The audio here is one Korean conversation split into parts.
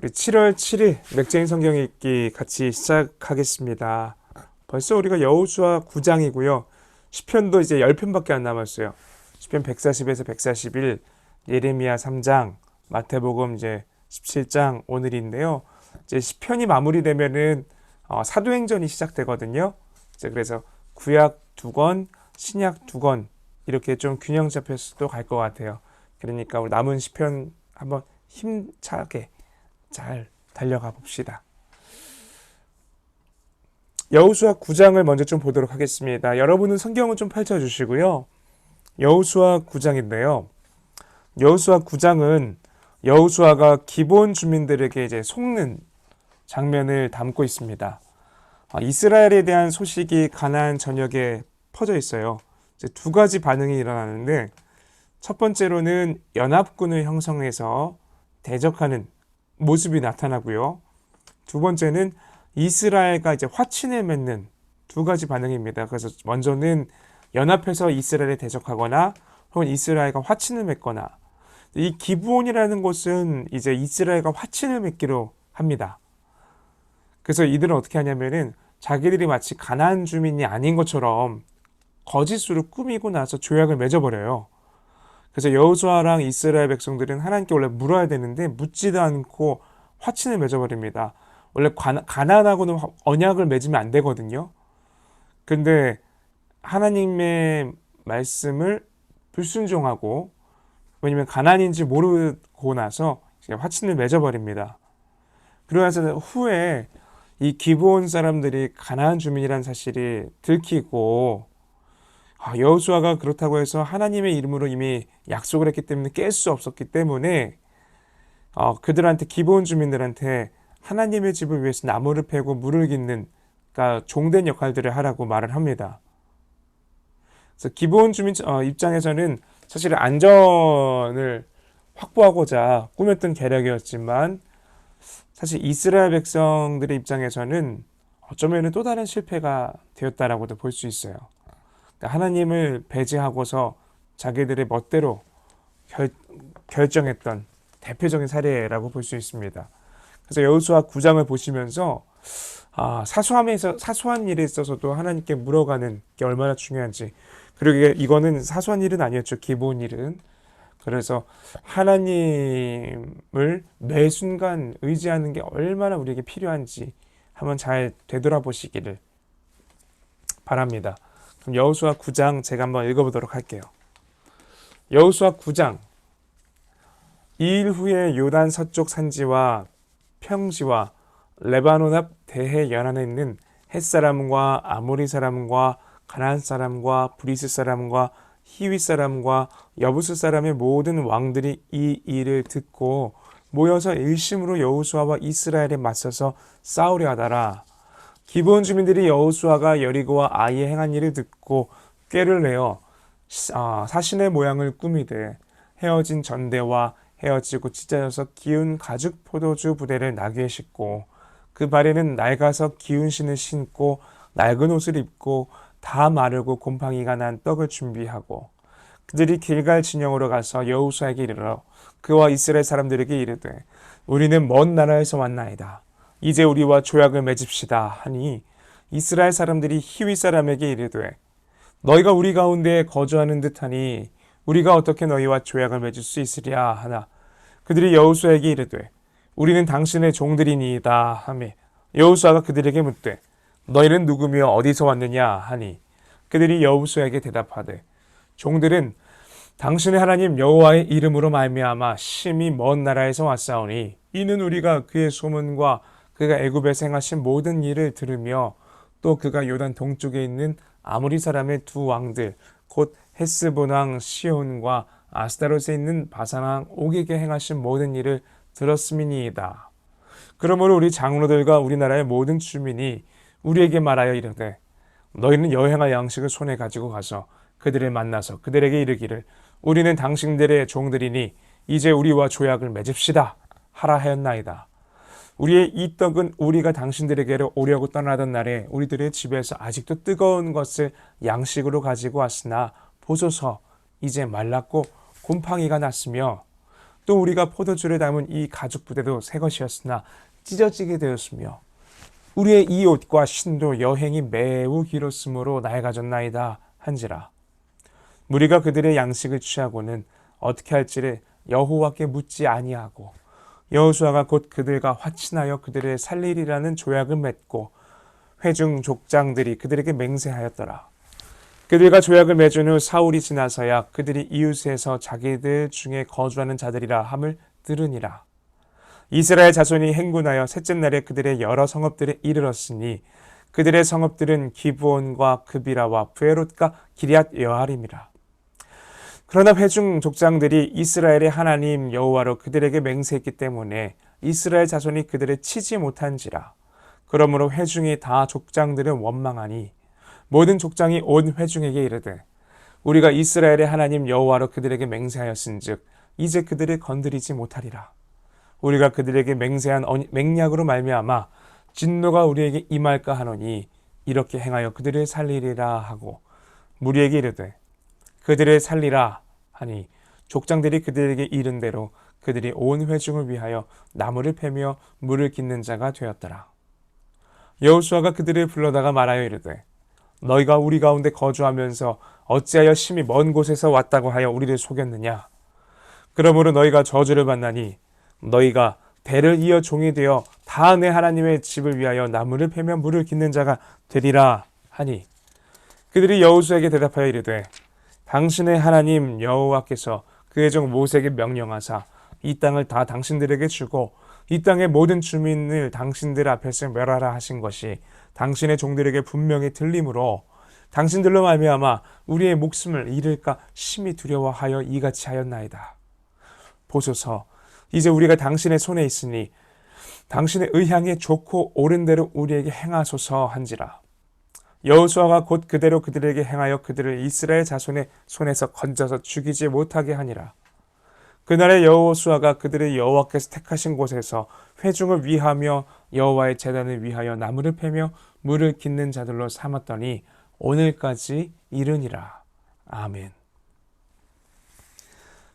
우리 7월 7일 맥제인 성경 읽기 같이 시작하겠습니다. 벌써 우리가 여호수아 9장이고요. 시편도 이제 10편밖에 안 남았어요. 시편 140에서 141, 예레미야 3장, 마태복음 이제 17장 오늘인데요. 이제 시편이 마무리되면은 사도행전이 시작되거든요. 이제 그래서 구약 2권, 신약 2권 이렇게 좀 균형 잡혀서도 갈 것 같아요. 그러니까 우리 남은 시편 한번 힘차게 잘 달려가 봅시다. 여호수아 9장을 먼저 좀 보도록 하겠습니다. 여러분은 성경을 좀 펼쳐주시고요. 여호수아 9장인데요. 여호수아 9장은 여호수아가 기본 주민들에게 이제 속는 장면을 담고 있습니다. 이스라엘에 대한 소식이 가나안 전역에 퍼져 있어요. 이제 두 가지 반응이 일어나는데 첫 번째로는 연합군을 형성해서 대적하는 모습이 나타나고요. 두 번째는 이스라엘과 이제 화친을 맺는 두 가지 반응입니다. 그래서 먼저는 연합해서 이스라엘에 대적하거나 혹은 이스라엘과 화친을 맺거나, 이 기브온이라는 곳은 이제 이스라엘과 화친을 맺기로 합니다. 그래서 이들은 어떻게 하냐면은 자기들이 마치 가나안 주민이 아닌 것처럼 거짓으로 꾸미고 나서 조약을 맺어버려요. 그래서 여호수아랑 이스라엘 백성들은 하나님께 원래 물어야 되는데 묻지도 않고 화친을 맺어버립니다. 원래 가나안하고는 언약을 맺으면 안 되거든요. 근데 하나님의 말씀을 불순종하고, 왜냐면 가나안인지 모르고 나서 화친을 맺어버립니다. 그러면서 후에 이 기브온 사람들이 가나안 주민이라는 사실이 들키고, 여호수아가 그렇다고 해서 하나님의 이름으로 이미 약속을 했기 때문에 깰 수 없었기 때문에 그들한테, 기브온 주민들한테 하나님의 집을 위해서 나무를 패고 물을 깃는, 그러니까 종된 역할들을 하라고 말을 합니다. 그래서 기브온 주민 입장에서는 사실 안전을 확보하고자 꾸몄던 계략이었지만, 사실 이스라엘 백성들의 입장에서는 어쩌면 또 다른 실패가 되었다라고도 볼 수 있어요. 하나님을 배제하고서 자기들의 멋대로 결정했던 대표적인 사례라고 볼 수 있습니다. 그래서 여호수아 9장을 보시면서 사소한 일에 있어서도 하나님께 물어가는 게 얼마나 중요한지, 그리고 이거는 사소한 일은 아니었죠. 기본 일은. 그래서 하나님을 매 순간 의지하는 게 얼마나 우리에게 필요한지 한번 잘 되돌아보시기를 바랍니다. 그럼 여호수아 9장 제가 한번 읽어보도록 할게요. 여호수아 9장. 이 일 후에 요단 서쪽 산지와 평지와 레바논 앞 대해 연안에 있는 헷 사람과 아모리 사람과 가나안 사람과 브리스 사람과 히위 사람과 여부스 사람의 모든 왕들이 이 일을 듣고 모여서 일심으로 여호수아와 이스라엘에 맞서서 싸우려 하더라. 기브온 주민들이 여호수아가 여리고와 아이에 행한 일을 듣고 꾀를 내어 사신의 모양을 꾸미되 헤어진 전대와 헤어지고 찢어져서 기운 가죽 포도주 부대를 나귀에 싣고 그 발에는 낡아서 기운 신을 신고 낡은 옷을 입고 다 마르고 곰팡이가 난 떡을 준비하고, 그들이 길갈 진영으로 가서 여호수아에게 이르러 그와 이스라엘 사람들에게 이르되 우리는 먼 나라에서 왔나이다. 이제 우리와 조약을 맺읍시다 하니, 이스라엘 사람들이 히위 사람에게 이르되 너희가 우리 가운데 거주하는 듯하니 우리가 어떻게 너희와 조약을 맺을 수 있으랴 하나, 그들이 여호수아에게 이르되 우리는 당신의 종들이니이다 하매, 여호수아가 그들에게 묻되 너희는 누구며 어디서 왔느냐 하니, 그들이 여호수아에게 대답하되 종들은 당신의 하나님 여호와의 이름으로 말미암아 심히 먼 나라에서 왔사오니, 이는 우리가 그의 소문과 그가 애굽에서 행하신 모든 일을 들으며 또 그가 요단 동쪽에 있는 아모리 사람의 두 왕들 곧 헤스본 왕 시온과 아스타롯에 있는 바산 왕 옥에게 행하신 모든 일을 들었음이니이다. 그러므로 우리 장로들과 우리나라의 모든 주민이 우리에게 말하여 이르되 너희는 여행할 양식을 손에 가지고 가서 그들을 만나서 그들에게 이르기를 우리는 당신들의 종들이니 이제 우리와 조약을 맺읍시다 하라 하였나이다. 우리의 이 떡은 우리가 당신들에게로 오려고 떠나던 날에 우리들의 집에서 아직도 뜨거운 것을 양식으로 가지고 왔으나 보소서 이제 말랐고 곰팡이가 났으며 또 우리가 포도주를 담은 이 가죽 부대도 새 것이었으나 찢어지게 되었으며 우리의 이 옷과 신도 여행이 매우 길었으므로 낡아졌나이다 한지라. 무리가 그들의 양식을 취하고는 어떻게 할지를 여호와께 묻지 아니하고 여호수아가 곧 그들과 화친하여 그들을 살리리라는 조약을 맺고 회중 족장들이 그들에게 맹세하였더라. 그들과 조약을 맺은 후 사울이 지나서야 그들이 이웃에서 자기들 중에 거주하는 자들이라 함을 들으니라. 이스라엘 자손이 행군하여 셋째 날에 그들의 여러 성읍들에 이르렀으니 그들의 성읍들은 기브온과 그비라와 부에롯과 기리앗 여아림이라. 그러나 회중 족장들이 이스라엘의 하나님 여호와로 그들에게 맹세했기 때문에 이스라엘 자손이 그들을 치지 못한지라. 그러므로 회중이 다 족장들은 원망하니 모든 족장이 온 회중에게 이르되 우리가 이스라엘의 하나님 여호와로 그들에게 맹세하였은즉 이제 그들을 건드리지 못하리라. 우리가 그들에게 맹세한 맹약으로 말미암아 진노가 우리에게 임할까 하노니 이렇게 행하여 그들을 살리리라 하고 무리에게 이르되 그들을 살리라 하니 족장들이 그들에게 이른 대로 그들이 온 회중을 위하여 나무를 패며 물을 깃는 자가 되었더라. 여호수아가 그들을 불러다가 말하여 이르되 너희가 우리 가운데 거주하면서 어찌하여 심히 먼 곳에서 왔다고 하여 우리를 속였느냐. 그러므로 너희가 저주를 받나니 너희가 대를 이어 종이 되어 다 내 하나님의 집을 위하여 나무를 패며 물을 깃는 자가 되리라 하니 그들이 여호수아에게 대답하여 이르되 당신의 하나님 여호와께서 그의 종 모세에게 명령하사 이 땅을 다 당신들에게 주고 이 땅의 모든 주민을 당신들 앞에서 멸하라 하신 것이 당신의 종들에게 분명히 들림으로 당신들로 말미암아 우리의 목숨을 잃을까 심히 두려워하여 이같이 하였나이다. 보소서 이제 우리가 당신의 손에 있으니 당신의 의향에 좋고 옳은 대로 우리에게 행하소서 한지라. 여호수아가 곧 그대로 그들에게 행하여 그들을 이스라엘 자손의 손에서 건져서 죽이지 못하게 하니라. 그날에 여호수아가 그들의 여호와께서 택하신 곳에서 회중을 위하며 여호와의 제단을 위하여 나무를 패며 물을 깃는 자들로 삼았더니 오늘까지 이르니라. 아멘.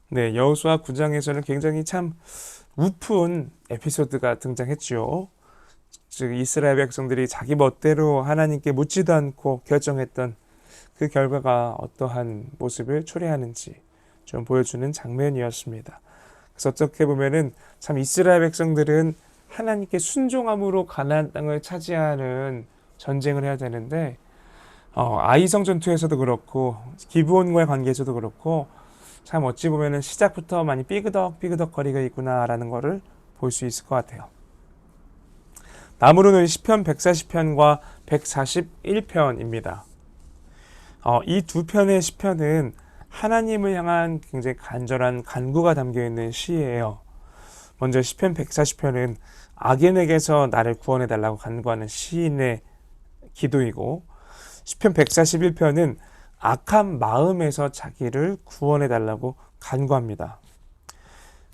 네, 여호수아 9장에서는 굉장히 참 우픈 에피소드가 등장했죠. 즉 이스라엘 백성들이 자기 멋대로 하나님께 묻지도 않고 결정했던 그 결과가 어떠한 모습을 초래하는지 좀 보여주는 장면이었습니다. 그래서 어떻게 보면은 참 이스라엘 백성들은 하나님께 순종함으로 가나안 땅을 차지하는 전쟁을 해야 되는데 아이성 전투에서도 그렇고 기브온과의 관계에서도 그렇고 참 어찌 보면은 시작부터 많이 삐그덕거리가 있구나라는 것을 볼 수 있을 것 같아요. 다음으로는 시편 140편과 141편입니다. 이 두 편의 시편은 하나님을 향한 굉장히 간절한 간구가 담겨있는 시예요. 먼저 시편 140편은 악인에게서 나를 구원해달라고 간구하는 시인의 기도이고 시편 141편은 악한 마음에서 자기를 구원해달라고 간구합니다.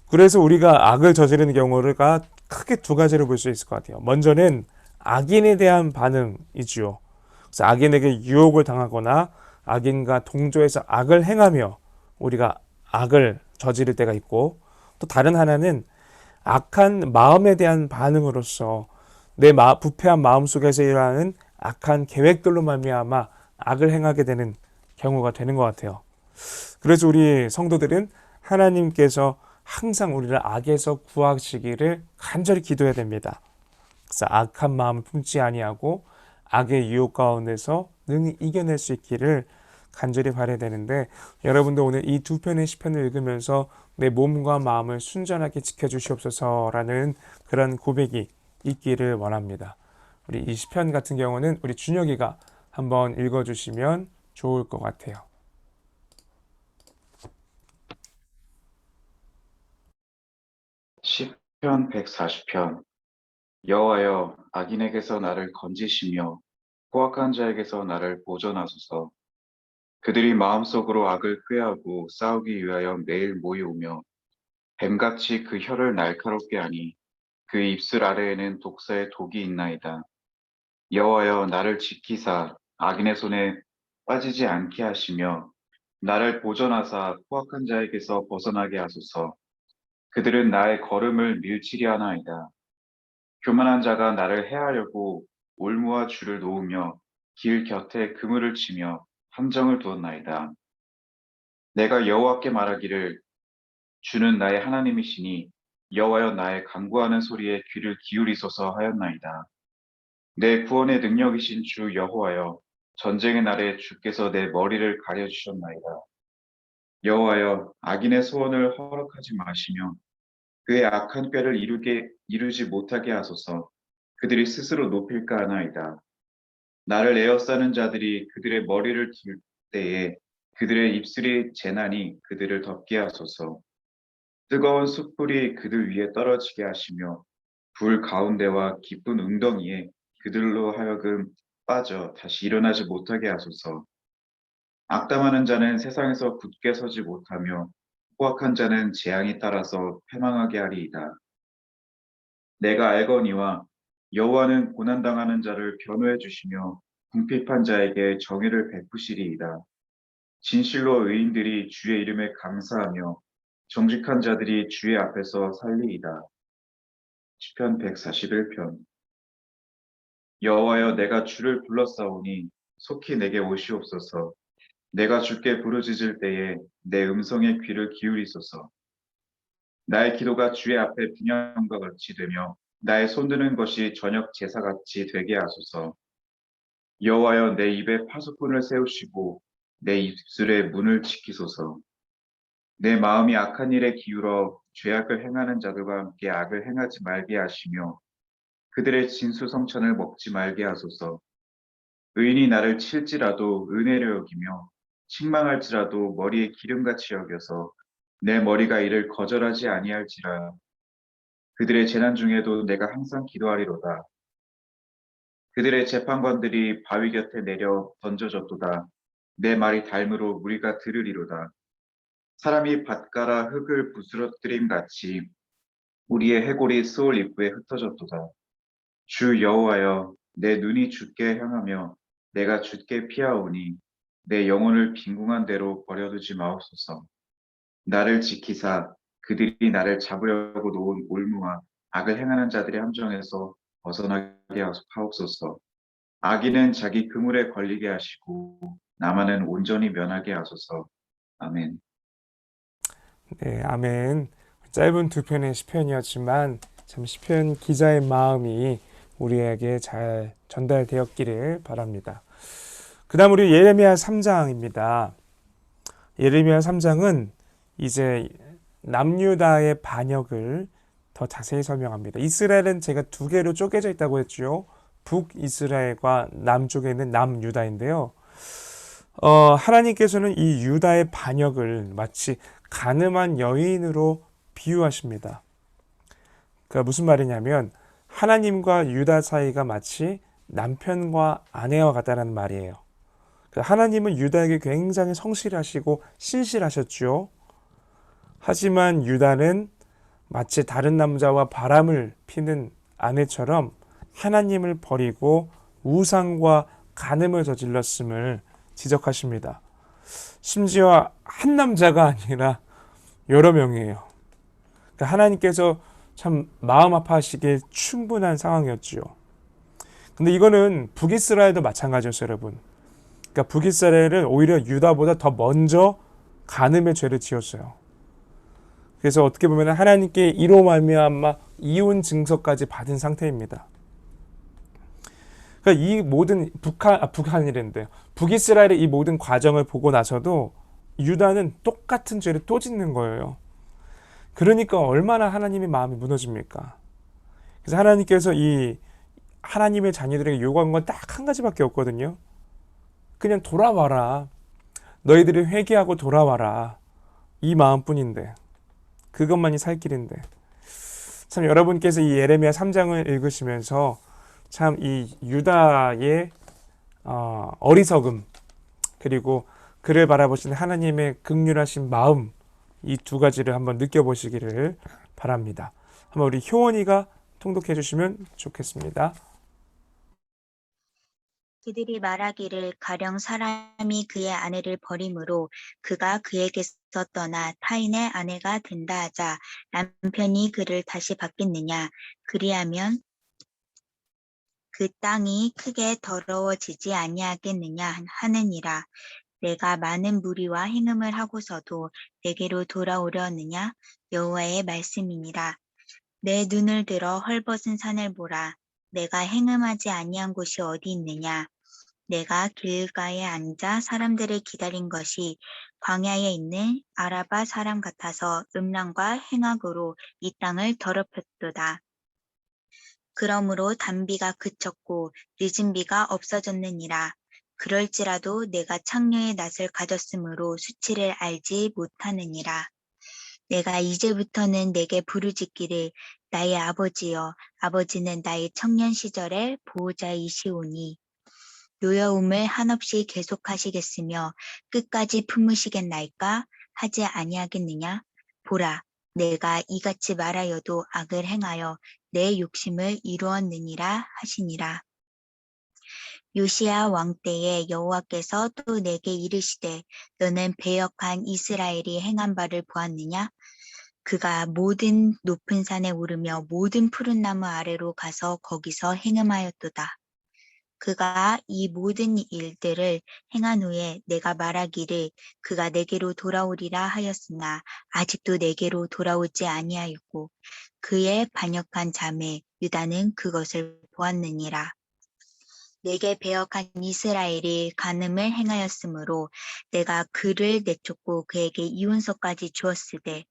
그래서 우리가 악을 저지르는 경우가 크게 두 가지로 볼 수 있을 것 같아요. 먼저는 악인에 대한 반응이지요. 그래서 악인에게 유혹을 당하거나 악인과 동조해서 악을 행하며 우리가 악을 저지를 때가 있고 또 다른 하나는 악한 마음에 대한 반응으로서 내 부패한 마음 속에서 일어나는 악한 계획들로 말미암아 악을 행하게 되는 경우가 되는 것 같아요. 그래서 우리 성도들은 하나님께서 항상 우리를 악에서 구하시기를 간절히 기도해야 됩니다. 그래서 악한 마음을 품지 아니하고 악의 유혹 가운데서 능히 이겨낼 수 있기를 간절히 바라야 되는데 여러분도 오늘 이 두 편의 시편을 읽으면서 내 몸과 마음을 순전하게 지켜주시옵소서라는 그런 고백이 있기를 원합니다. 우리 이 시편 같은 경우는 우리 준혁이가 한번 읽어주시면 좋을 것 같아요. 시편 140편. 여호와여, 악인에게서 나를 건지시며 포악한 자에게서 나를 보존하소서. 그들이 마음속으로 악을 꾀하고 싸우기 위하여 매일 모이오며 뱀같이 그 혀를 날카롭게 하니 그 입술 아래에는 독사의 독이 있나이다. 여호와여, 나를 지키사 악인의 손에 빠지지 않게 하시며 나를 보존하사 포악한 자에게서 벗어나게 하소서. 그들은 나의 걸음을 밀치려 하나이다. 교만한 자가 나를 해하려고 올무와 줄을 놓으며 길 곁에 그물을 치며 함정을 두었나이다. 내가 여호와께 말하기를 주는 나의 하나님이시니 여호와여 나의 간구하는 소리에 귀를 기울이소서 하였나이다. 내 구원의 능력이신 주 여호와여 전쟁의 날에 주께서 내 머리를 가려 주셨나이다. 여호와여 악인의 소원을 허락하지 마시며 그의 악한 꾀를 이루지 못하게 하소서. 그들이 스스로 높일까 하나이다. 나를 에워싸는 자들이 그들의 머리를 들 때에 그들의 입술이 재난이 그들을 덮게 하소서. 뜨거운 숯불이 그들 위에 떨어지게 하시며 불 가운데와 깊은 웅덩이에 그들로 하여금 빠져 다시 일어나지 못하게 하소서. 악담하는 자는 세상에서 굳게 서지 못하며 포악한 자는 재앙이 따라서 패망하게 하리이다. 내가 알거니와 여호와는 고난당하는 자를 변호해 주시며 궁핍한 자에게 정의를 베푸시리이다. 진실로 의인들이 주의 이름에 감사하며 정직한 자들이 주의 앞에서 살리이다. 시편 141편. 여호와여 내가 주를 불렀사오니 속히 내게 오시옵소서. 내가 주께 부르짖을 때에 내 음성에 귀를 기울이소서. 나의 기도가 주의 앞에 분향과 같이 되며 나의 손드는 것이 저녁 제사같이 되게 하소서. 여호와여 내 입에 파수꾼을 세우시고 내 입술에 문을 지키소서. 내 마음이 악한 일에 기울어 죄악을 행하는 자들과 함께 악을 행하지 말게 하시며 그들의 진수성찬을 먹지 말게 하소서. 의인이 나를 칠지라도 은혜를 여기며 책망할지라도 머리에 기름같이 여겨서 내 머리가 이를 거절하지 아니할지라. 그들의 재난 중에도 내가 항상 기도하리로다. 그들의 재판관들이 바위 곁에 내려 던져졌도다. 내 말이 닮으로 우리가 들으리로다. 사람이 밭가라 흙을 부스러뜨림 같이 우리의 해골이 스올 입구에 흩어졌도다. 주 여호와여 내 눈이 주께 향하며 내가 주께 피하오니 내 영혼을 빈궁한 대로 버려두지 마옵소서. 나를 지키사 그들이 나를 잡으려고 놓은 올무와 악을 행하는 자들의 함정에서 벗어나게 하옵소서. 악인은 자기 그물에 걸리게 하시고 나만은 온전히 면하게 하소서. 아멘. 네, 아멘. 짧은 두 편의 시편이었지만 참 시편 기자의 마음이 우리에게 잘 전달되었기를 바랍니다. 그 다음 우리 예레미야 3장입니다. 예레미야 3장은 이제 남유다의 반역을 더 자세히 설명합니다. 이스라엘은 제가 두 개로 쪼개져 있다고 했죠. 북이스라엘과 남쪽에 있는 남유다인데요. 하나님께서는 이 유다의 반역을 마치 가늠한 여인으로 비유하십니다. 그러니까 무슨 말이냐면 하나님과 유다 사이가 마치 남편과 아내와 같다는 말이에요. 하나님은 유다에게 굉장히 성실하시고 신실하셨죠. 하지만 유다는 마치 다른 남자와 바람을 피는 아내처럼 하나님을 버리고 우상과 간음을 저질렀음을 지적하십니다. 심지어 한 남자가 아니라 여러 명이에요. 하나님께서 참 마음 아파하시기에 충분한 상황이었죠. 근데 이거는 북이스라엘도 마찬가지였어요, 여러분. 그러니까 북이스라엘은 오히려 유다보다 더 먼저 간음의 죄를 지었어요. 그래서 어떻게 보면 하나님께 이로 말미암아 이혼 증서까지 받은 상태입니다. 그러니까 이 모든 북한이랬는데요. 북이스라엘의 이 모든 과정을 보고 나서도 유다는 똑같은 죄를 또 짓는 거예요. 그러니까 얼마나 하나님의 마음이 무너집니까? 그래서 하나님께서 이 하나님의 자녀들에게 요구한 건 딱 한 가지밖에 없거든요. 그냥 돌아와라. 너희들이 회개하고 돌아와라. 이 마음뿐인데. 그것만이 살 길인데. 참 여러분께서 이 예레미야 3장을 읽으시면서 참 이 유다의 어리석음 그리고 그를 바라보시는 하나님의 긍휼하신 마음 이 두 가지를 한번 느껴보시기를 바랍니다. 한번 우리 효원이가 통독해 주시면 좋겠습니다. 그들이 말하기를 가령 사람이 그의 아내를 버림으로 그가 그에게서 떠나 타인의 아내가 된다 하자 남편이 그를 다시 받겠느냐. 그리하면 그 땅이 크게 더러워지지 아니하겠느냐 하느니라. 내가 많은 무리와 행음을 하고서도 내게로 돌아오려느냐. 여호와의 말씀이니라. 내 눈을 들어 헐벗은 산을 보라. 내가 행음하지 아니한 곳이 어디 있느냐. 내가 길가에 앉아 사람들을 기다린 것이 광야에 있는 아라바 사람 같아서 음란과 행악으로 이 땅을 더럽혔도다. 그러므로 단비가 그쳤고 늦은 비가 없어졌느니라. 그럴지라도 내가 창녀의 낯을 가졌으므로 수치를 알지 못하느니라. 내가 이제부터는 내게 부르짖기를 나의 아버지여. 아버지는 나의 청년 시절의 보호자이시오니 노여움을 한없이 계속하시겠으며 끝까지 품으시겠나이까 하지 아니하겠느냐. 보라, 내가 이같이 말하여도 악을 행하여 내 욕심을 이루었느니라 하시니라. 요시야 왕 때에 여호와께서 또 내게 이르시되 너는 배역한 이스라엘이 행한 바를 보았느냐. 그가 모든 높은 산에 오르며 모든 푸른 나무 아래로 가서 거기서 행음하였도다. 그가 이 모든 일들을 행한 후에 내가 말하기를 그가 내게로 돌아오리라 하였으나 아직도 내게로 돌아오지 아니하였고 그의 반역한 자매 유다는 그것을 보았느니라. 내게 배역한 이스라엘이 간음을 행하였으므로 내가 그를 내쫓고 그에게 이혼서까지 주었으되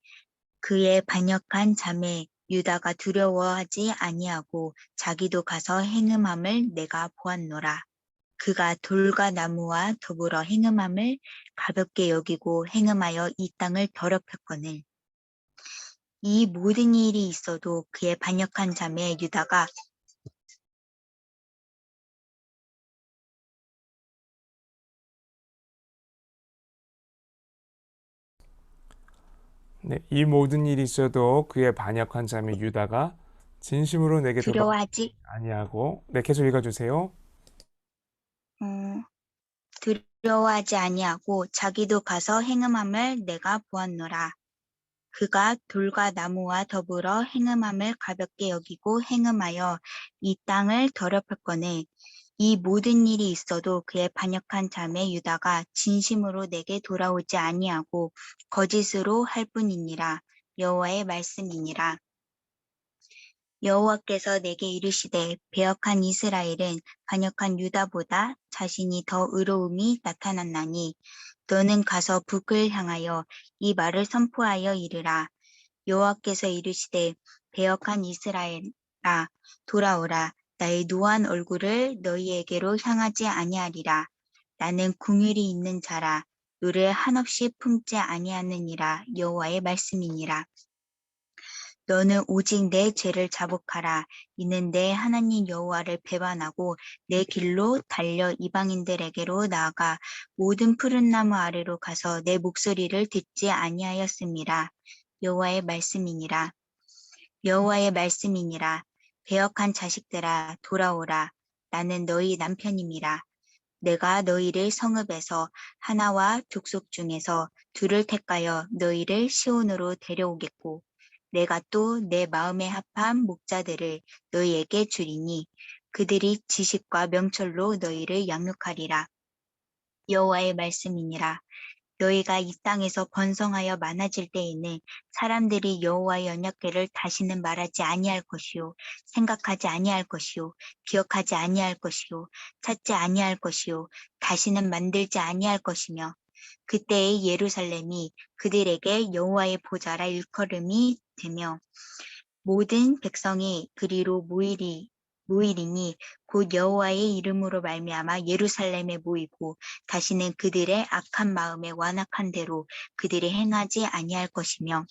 그의 반역한 자매 유다가 두려워하지 아니하고 자기도 가서 행음함을 내가 보았노라. 그가 돌과 나무와 더불어 행음함을 가볍게 여기고 행음하여 이 땅을 더럽혔거늘. 이 모든 일이 있어도 그의 반역한 자매 유다가 네, 이 모든 일이 있어도 그의 반역한 자매 유다가 진심으로 내게 돌아오지 두려워하지 아니하고, 네, 계속 읽어주세요. 어, 두려워하지 아니하고 자기도 가서 행음함을 내가 보았노라. 그가 돌과 나무와 더불어 행음함을 가볍게 여기고 행음하여 이 땅을 더럽혔거늘. 이 모든 일이 있어도 그의 반역한 자매 유다가 진심으로 내게 돌아오지 아니하고 거짓으로 할 뿐이니라. 여호와의 말씀이니라. 여호와께서 내게 이르시되 배역한 이스라엘은 반역한 유다보다 자신이 더 의로움이 나타났나니 너는 가서 북을 향하여 이 말을 선포하여 이르라. 여호와께서 이르시되 배역한 이스라엘아 돌아오라. 나의 노한 얼굴을 너희에게로 향하지 아니하리라. 나는 궁율이 있는 자라. 너를 한없이 품지 아니하느니라. 여호와의 말씀이니라. 너는 오직 내 죄를 자복하라. 이는 내 하나님 여호와를 배반하고 내 길로 달려 이방인들에게로 나아가 모든 푸른 나무 아래로 가서 내 목소리를 듣지 아니하였음이라. 여호와의 말씀이니라. 여호와의 말씀이니라. 배역한 자식들아 돌아오라. 나는 너희 남편임이라. 내가 너희를 성읍에서 하나와 족속 중에서 둘을 택하여 너희를 시온으로 데려오겠고 내가 또 내 마음에 합한 목자들을 너희에게 주리니 그들이 지식과 명철로 너희를 양육하리라. 여호와의 말씀이니라. 너희가 이 땅에서 번성하여 많아질 때에는 사람들이 여호와의 언약궤를 다시는 말하지 아니할 것이요 생각하지 아니할 것이요 기억하지 아니할 것이요 찾지 아니할 것이요 다시는 만들지 아니할 것이며 그때의 예루살렘이 그들에게 여호와의 보좌라 일컬음이 되며 모든 백성이 그리로 모이리니 곧 여호와의 이름으로 말미암아 예루살렘에 모이고 다시는 그들의 악한 마음에 완악한 대로 그들이 행하지 아니할 것이며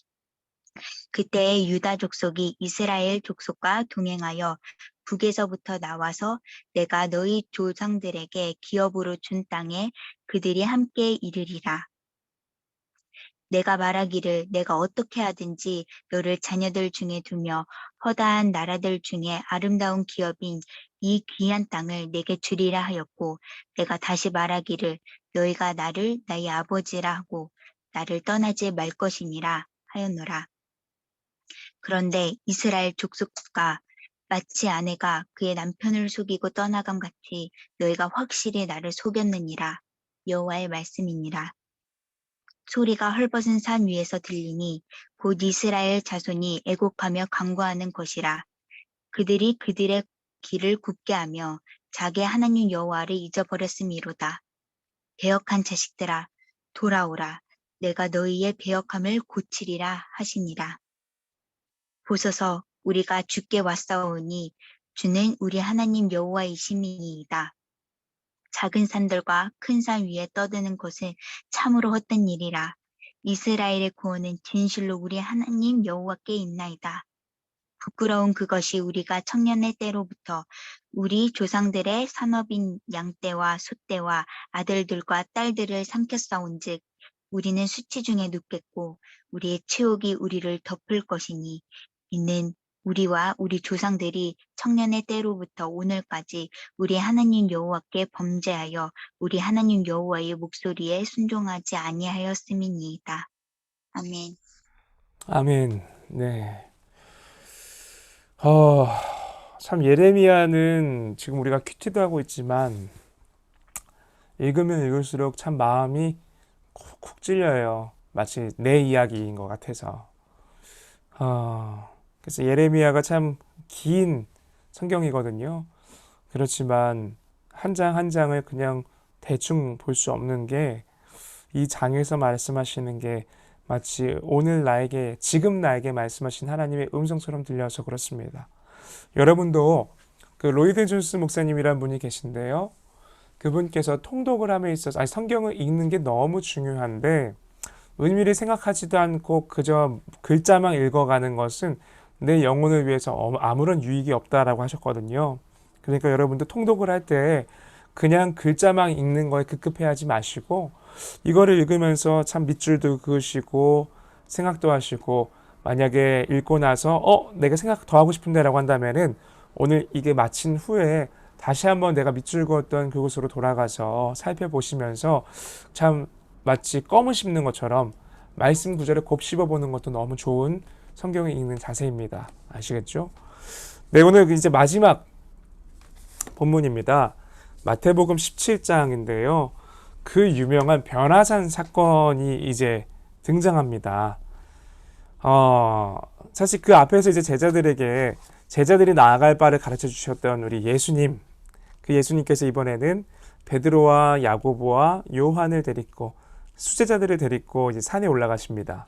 그때의 유다 족속이 이스라엘 족속과 동행하여 북에서부터 나와서 내가 너희 조상들에게 기업으로 준 땅에 그들이 함께 이르리라. 내가 말하기를 내가 어떻게 하든지 너를 자녀들 중에 두며 허다한 나라들 중에 아름다운 기업인 이 귀한 땅을 내게 주리라 하였고 내가 다시 말하기를 너희가 나를 나의 아버지라 하고 나를 떠나지 말 것이니라 하였노라. 그런데 이스라엘 족속과 마치 아내가 그의 남편을 속이고 떠나감 같이 너희가 확실히 나를 속였느니라. 여호와의 말씀이니라. 소리가 헐벗은 산 위에서 들리니 곧 이스라엘 자손이 애곡하며 간구하는 것이라. 그들이 그들의 길을 굽게 하며 자기 하나님 여호와를 잊어버렸음이로다. 배역한 자식들아 돌아오라. 내가 너희의 배역함을 고치리라 하시니라. 보소서 우리가 주께 왔사오니 주는 우리 하나님 여호와이심이니이다. 작은 산들과 큰 산 위에 떠드는 것은 참으로 헛된 일이라. 이스라엘의 구원은 진실로 우리 하나님 여호와께 있나이다. 부끄러운 그것이 우리가 청년의 때로부터 우리 조상들의 산업인 양떼와 소떼와 아들들과 딸들을 삼켰사온즉 우리는 수치 중에 눕겠고 우리의 치욕이 우리를 덮을 것이니 이는 우리와 우리 조상들이 청년의 때로부터 오늘까지 우리 하나님 여호와께 범죄하여 우리 하나님 여호와의 목소리에 순종하지 아니하였음이니이다. 아멘. 아멘. 네. 참 예레미야는 지금 우리가 큐티도 하고 있지만 읽으면 읽을수록 참 마음이 콕콕 찔려요. 마치 내 이야기인 것 같아서. 그래서 예레미야가 참 긴 성경이거든요. 그렇지만 한 장 한 장을 그냥 대충 볼 수 없는 게 이 장에서 말씀하시는 게 마치 오늘 나에게, 지금 나에게 말씀하신 하나님의 음성처럼 들려서 그렇습니다. 여러분도 그 로이드 존스 목사님이란 분이 계신데요. 그분께서 통독을 함에 있어서, 성경을 읽는 게 너무 중요한데 의미를 생각하지도 않고 그저 글자만 읽어가는 것은 내 영혼을 위해서 아무런 유익이 없다라고 하셨거든요. 그러니까 여러분도 통독을 할 때 그냥 글자만 읽는 거에 급급해하지 마시고 이거를 읽으면서 참 밑줄도 그으시고 생각도 하시고, 만약에 읽고 나서 내가 생각 더 하고 싶은데 라고 한다면은 오늘 이게 마친 후에 다시 한번 내가 밑줄 그었던 그곳으로 돌아가서 살펴보시면서 참 마치 껌을 씹는 것처럼 말씀 구절을 곱씹어보는 것도 너무 좋은 성경을 읽는 자세입니다. 아시겠죠? 네, 오늘 이제 마지막 본문입니다. 마태복음 17장인데요. 그 유명한 변화산 사건이 이제 등장합니다. 사실 그 앞에서 이제 제자들이 나아갈 바를 가르쳐 주셨던 우리 예수님, 그 예수님께서 이번에는 베드로와 야고보와 요한을 데리고 수제자들을 데리고 이제 산에 올라가십니다.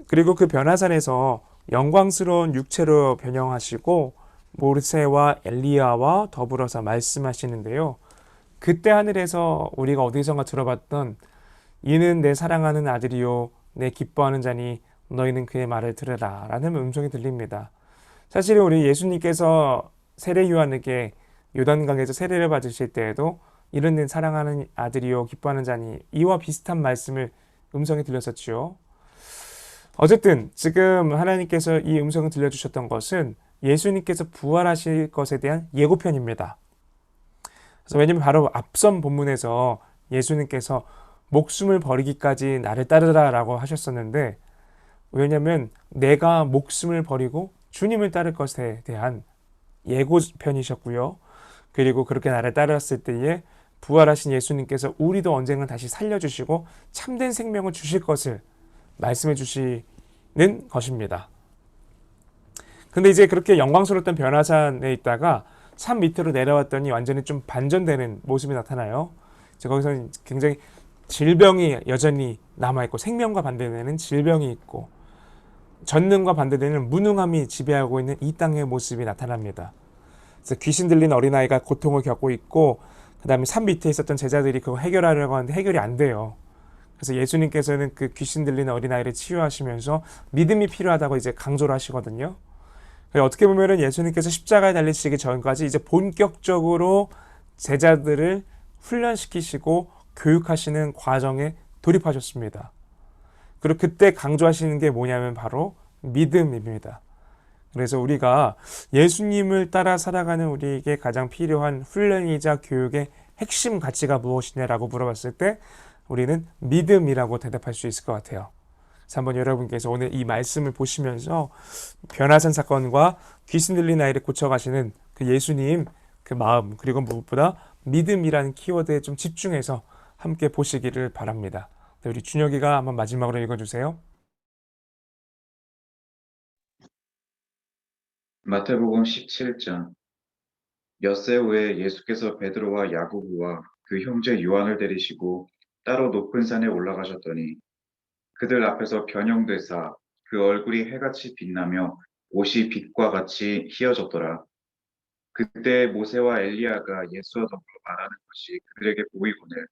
그리고 그 변화산에서 영광스러운 육체로 변형하시고 모세와 엘리야와 더불어서 말씀하시는데요. 그때 하늘에서 우리가 어디선가 들어봤던 이는 내 사랑하는 아들이요 내 기뻐하는 자니 너희는 그의 말을 들으라 라는 음성이 들립니다. 사실 우리 예수님께서 세례 요한에게 요단강에서 세례를 받으실 때에도 이는 내 사랑하는 아들이요 기뻐하는 자니 이와 비슷한 말씀을 음성이 들렸었지요. 어쨌든 지금 하나님께서 이 음성을 들려주셨던 것은 예수님께서 부활하실 것에 대한 예고편입니다. 그래서 왜냐면 바로 앞선 본문에서 예수님께서 목숨을 버리기까지 나를 따르라 라고 하셨었는데, 왜냐면 내가 목숨을 버리고 주님을 따를 것에 대한 예고편이셨고요. 그리고 그렇게 나를 따랐을 때에 부활하신 예수님께서 우리도 언젠가 다시 살려주시고 참된 생명을 주실 것을 말씀해 주시는 것입니다. 근데 이제 그렇게 영광스러웠던 변화산에 있다가 산 밑으로 내려왔더니 완전히 좀 반전되는 모습이 나타나요. 거기서 굉장히 질병이 여전히 남아있고 생명과 반대되는 질병이 있고 전능과 반대되는 무능함이 지배하고 있는 이 땅의 모습이 나타납니다. 그래서 귀신 들린 어린아이가 고통을 겪고 있고, 그 다음에 산 밑에 있었던 제자들이 그거 해결하려고 하는데 해결이 안 돼요. 그래서 예수님께서는 그 귀신 들린 어린아이를 치유하시면서 믿음이 필요하다고 이제 강조를 하시거든요. 어떻게 보면은 예수님께서 십자가에 달리시기 전까지 이제 본격적으로 제자들을 훈련시키시고 교육하시는 과정에 돌입하셨습니다. 그리고 그때 강조하시는 게 뭐냐면 바로 믿음입니다. 그래서 우리가 예수님을 따라 살아가는 우리에게 가장 필요한 훈련이자 교육의 핵심 가치가 무엇이냐라고 물어봤을 때 우리는 믿음이라고 대답할 수 있을 것 같아요. 그래서 한번 여러분께서 오늘 이 말씀을 보시면서 변화산 사건과 귀신 들린 아이를 고쳐가시는 그 예수님 그 마음, 그리고 무엇보다 믿음이라는 키워드에 좀 집중해서 함께 보시기를 바랍니다. 우리 준혁이가 한번 마지막으로 읽어주세요. 마태복음 17장. 엿새 후에 예수께서 베드로와 야고보와 그 형제 요한을 데리시고 따로 높은 산에 올라가셨더니 그들 앞에서 변형되사 그 얼굴이 해같이 빛나며 옷이 빛과 같이 희어졌더라. 그때 모세와 엘리야가 예수와 더불어 말하는 것이 그들에게 보이거늘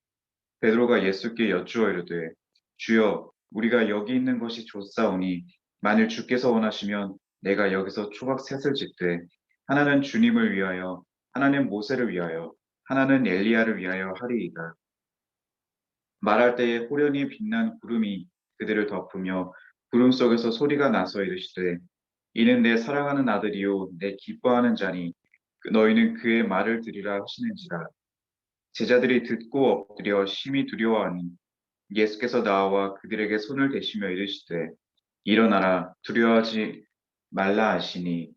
베드로가 예수께 여쭈어 이르되 주여 우리가 여기 있는 것이 좋사오니 만일 주께서 원하시면 내가 여기서 초각 셋을 짓되 하나는 주님을 위하여 하나는 모세를 위하여 하나는 엘리야를 위하여 하리이다. 말할 때에 호련히 빛난 구름이 그들을 덮으며 구름 속에서 소리가 나서 이르시되 이는 내 사랑하는 아들이요 내 기뻐하는 자니 너희는 그의 말을 들으라 하시는지라. 제자들이 듣고 엎드려 심히 두려워하니 예수께서 나와 그들에게 손을 대시며 이르시되 일어나라 두려워하지 말라 하시니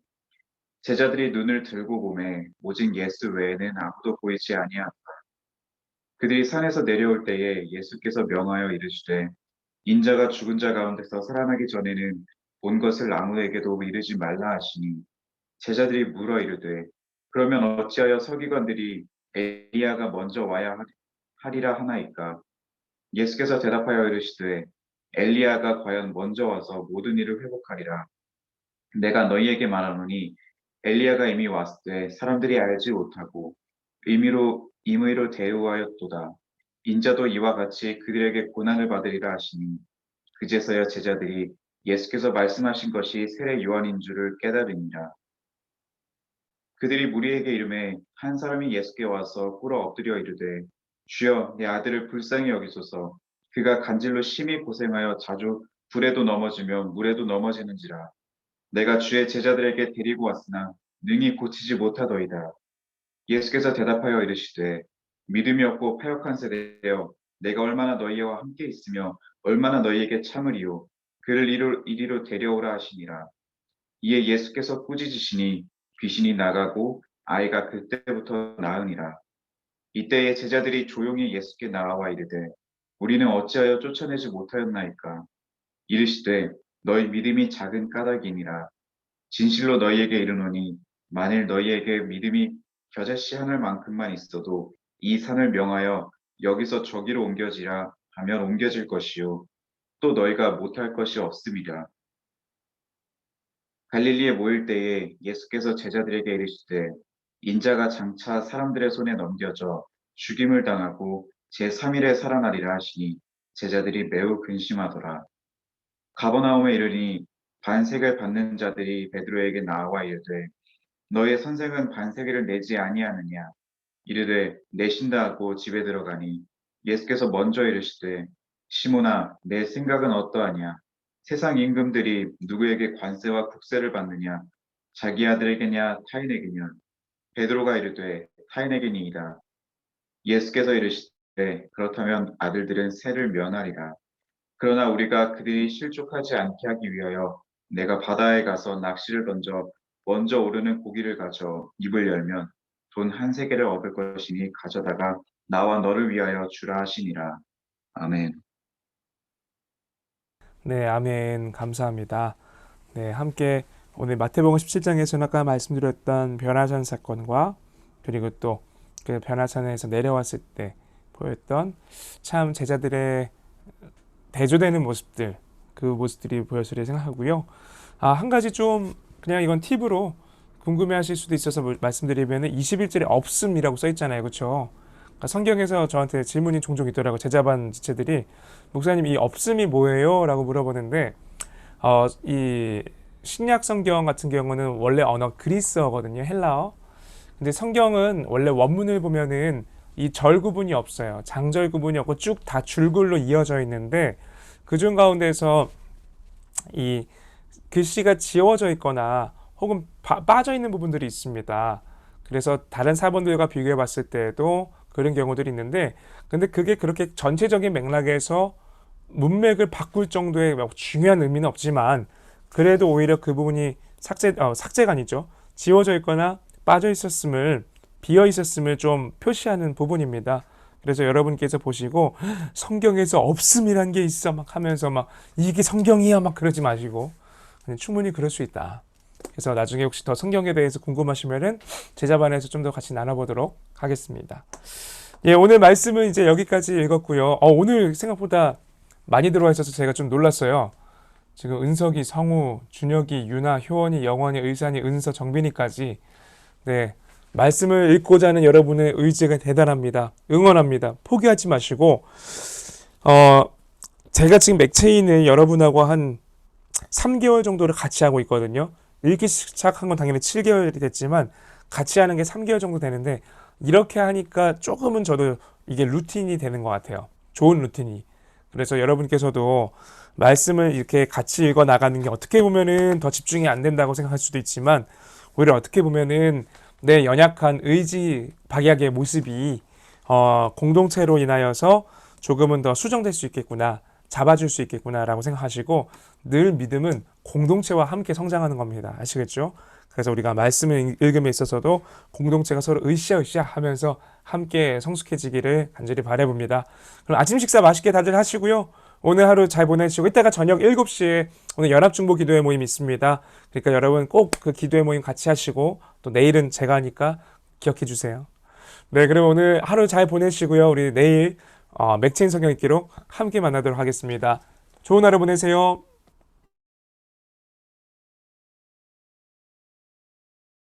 제자들이 눈을 들고 보매 오직 예수 외에는 아무도 보이지 아니하더라. 그들이 산에서 내려올 때에 예수께서 명하여 이르시되 인자가 죽은 자 가운데서 살아나기 전에는 본 것을 아무에게도 이르지 말라 하시니 제자들이 물어 이르되 그러면 어찌하여 서기관들이 엘리야가 먼저 와야 하리라 하나이까. 예수께서 대답하여 이르시되 엘리야가 과연 먼저 와서 모든 일을 회복하리라. 내가 너희에게 말하노니 엘리야가 이미 왔을 때 사람들이 알지 못하고 임의로 대우하였도다. 인자도 이와 같이 그들에게 고난을 받으리라 하시니 그제서야 제자들이 예수께서 말씀하신 것이 세례 요한인 줄을 깨달으니라. 그들이 무리에게 이르매 한 사람이 예수께 와서 꿇어 엎드려 이르되 주여 내 아들을 불쌍히 여기소서. 그가 간질로 심히 고생하여 자주 불에도 넘어지며 물에도 넘어지는지라. 내가 주의 제자들에게 데리고 왔으나 능히 고치지 못하더이다. 예수께서 대답하여 이르시되 믿음이 없고 패역한 세대여 내가 얼마나 너희와 함께 있으며 얼마나 너희에게 참으리요. 그를 이리로 데려오라 하시니라. 이에 예수께서 꾸짖으시니 귀신이 나가고 아이가 그때부터 나으니라. 이때에 제자들이 조용히 예수께 나와 이르되 우리는 어찌하여 쫓아내지 못하였나이까. 이르시되 너희 믿음이 작은 까닭이니라. 진실로 너희에게 이르노니 만일 너희에게 믿음이 겨자씨 하늘만큼만 있어도 이 산을 명하여 여기서 저기로 옮겨지라 하면 옮겨질 것이요 또 너희가 못할 것이 없음이라. 갈릴리에 모일 때에 예수께서 제자들에게 이르시되 인자가 장차 사람들의 손에 넘겨져 죽임을 당하고 제3일에 살아나리라 하시니 제자들이 매우 근심하더라. 가버나움에 이르니 반세를 받는 자들이 베드로에게 나와 이르되 너의 선생은 반세기를 내지 아니하느냐. 이르되 내신다 하고 집에 들어가니 예수께서 먼저 이르시되 시몬아 내 생각은 어떠하냐. 세상 임금들이 누구에게 관세와 국세를 받느냐. 자기 아들에게냐 타인에게냐. 베드로가 이르되 타인에게니이다. 예수께서 이르시되 그렇다면 아들들은 세를 면하리라. 그러나 우리가 그들이 실족하지 않게 하기 위하여 내가 바다에 가서 낚시를 던져 먼저 오르는 고기를 가져 입을 열면 돈 한 세겔을 얻을 것이니 가져다가 나와 너를 위하여 주라 하시니라. 아멘. 네, 아멘. 감사합니다. 네, 함께 오늘 마태복음 17장에서는 아까 말씀드렸던 변화산 사건과 그리고 또 그 변화산에서 내려왔을 때 보였던 참 제자들의 대조되는 모습들, 그 모습들이 보였으리 생각하고요. 한 가지 좀 그냥 이건 팁으로 궁금해하실 수도 있어서 말씀드리면 21절에 없음이라고 써 있잖아요, 그렇죠? 그러니까 성경에서 저한테 질문이 종종 있더라고요. 제자반 지체들이 목사님 이 없음이 뭐예요? 라고 물어보는데 이 신약 성경 같은 경우는 원래 언어 그리스어거든요, 헬라어. 근데 성경은 원래 원문을 보면은 이 절 구분이 없어요. 장절 구분이 없고 쭉 다 줄글로 이어져 있는데 그중 가운데서 이 글씨가 지워져 있거나 혹은 빠져 있는 부분들이 있습니다. 그래서 다른 사본들과 비교해 봤을 때에도 그런 경우들이 있는데, 근데 그게 그렇게 전체적인 맥락에서 문맥을 바꿀 정도의 중요한 의미는 없지만, 그래도 오히려 그 부분이 삭제가 아니죠. 지워져 있거나 빠져 있었음을, 비어 있었음을 좀 표시하는 부분입니다. 그래서 여러분께서 보시고 성경에서 없음이란 게 있어 막 하면서 막 이게 성경이야 막 그러지 마시고, 충분히 그럴 수 있다. 그래서 나중에 혹시 더 성경에 대해서 궁금하시면은 제자반에서 좀 더 같이 나눠보도록 하겠습니다. 예, 오늘 말씀은 이제 여기까지 읽었고요. 오늘 생각보다 많이 들어와 있어서 제가 좀 놀랐어요. 지금 은석이, 성우, 준혁이, 유나, 효원이, 영원이, 의산이, 은서, 정빈이까지, 네, 말씀을 읽고자 하는 여러분의 의지가 대단합니다. 응원합니다. 포기하지 마시고, 제가 지금 맥체인을 여러분하고 한 3개월 정도를 같이 하고 있거든요. 읽기 시작한 건 당연히 7개월이 됐지만 같이 하는 게 3개월 정도 되는데, 이렇게 하니까 조금은 저도 이게 루틴이 되는 것 같아요. 좋은 루틴이. 그래서 여러분께서도 말씀을 이렇게 같이 읽어 나가는 게 어떻게 보면은 더 집중이 안 된다고 생각할 수도 있지만, 오히려 어떻게 보면은 내 연약한 의지 박약의 모습이 공동체로 인하여서 조금은 더 수정될 수 있겠구나, 잡아줄 수 있겠구나라고 생각하시고, 늘 믿음은 공동체와 함께 성장하는 겁니다. 아시겠죠? 그래서 우리가 말씀을 읽음에 있어서도 공동체가 서로 으쌰으쌰 하면서 함께 성숙해지기를 간절히 바라봅니다. 그럼 아침 식사 맛있게 다들 하시고요. 오늘 하루 잘 보내시고, 이따가 저녁 7시에 오늘 연합중보 기도회 모임이 있습니다. 그러니까 여러분 꼭 그 기도회 모임 같이 하시고, 또 내일은 제가 하니까 기억해 주세요. 네, 그럼 오늘 하루 잘 보내시고요. 우리 내일 맥체인 성경 읽기로 함께 만나도록 하겠습니다. 좋은 하루 보내세요.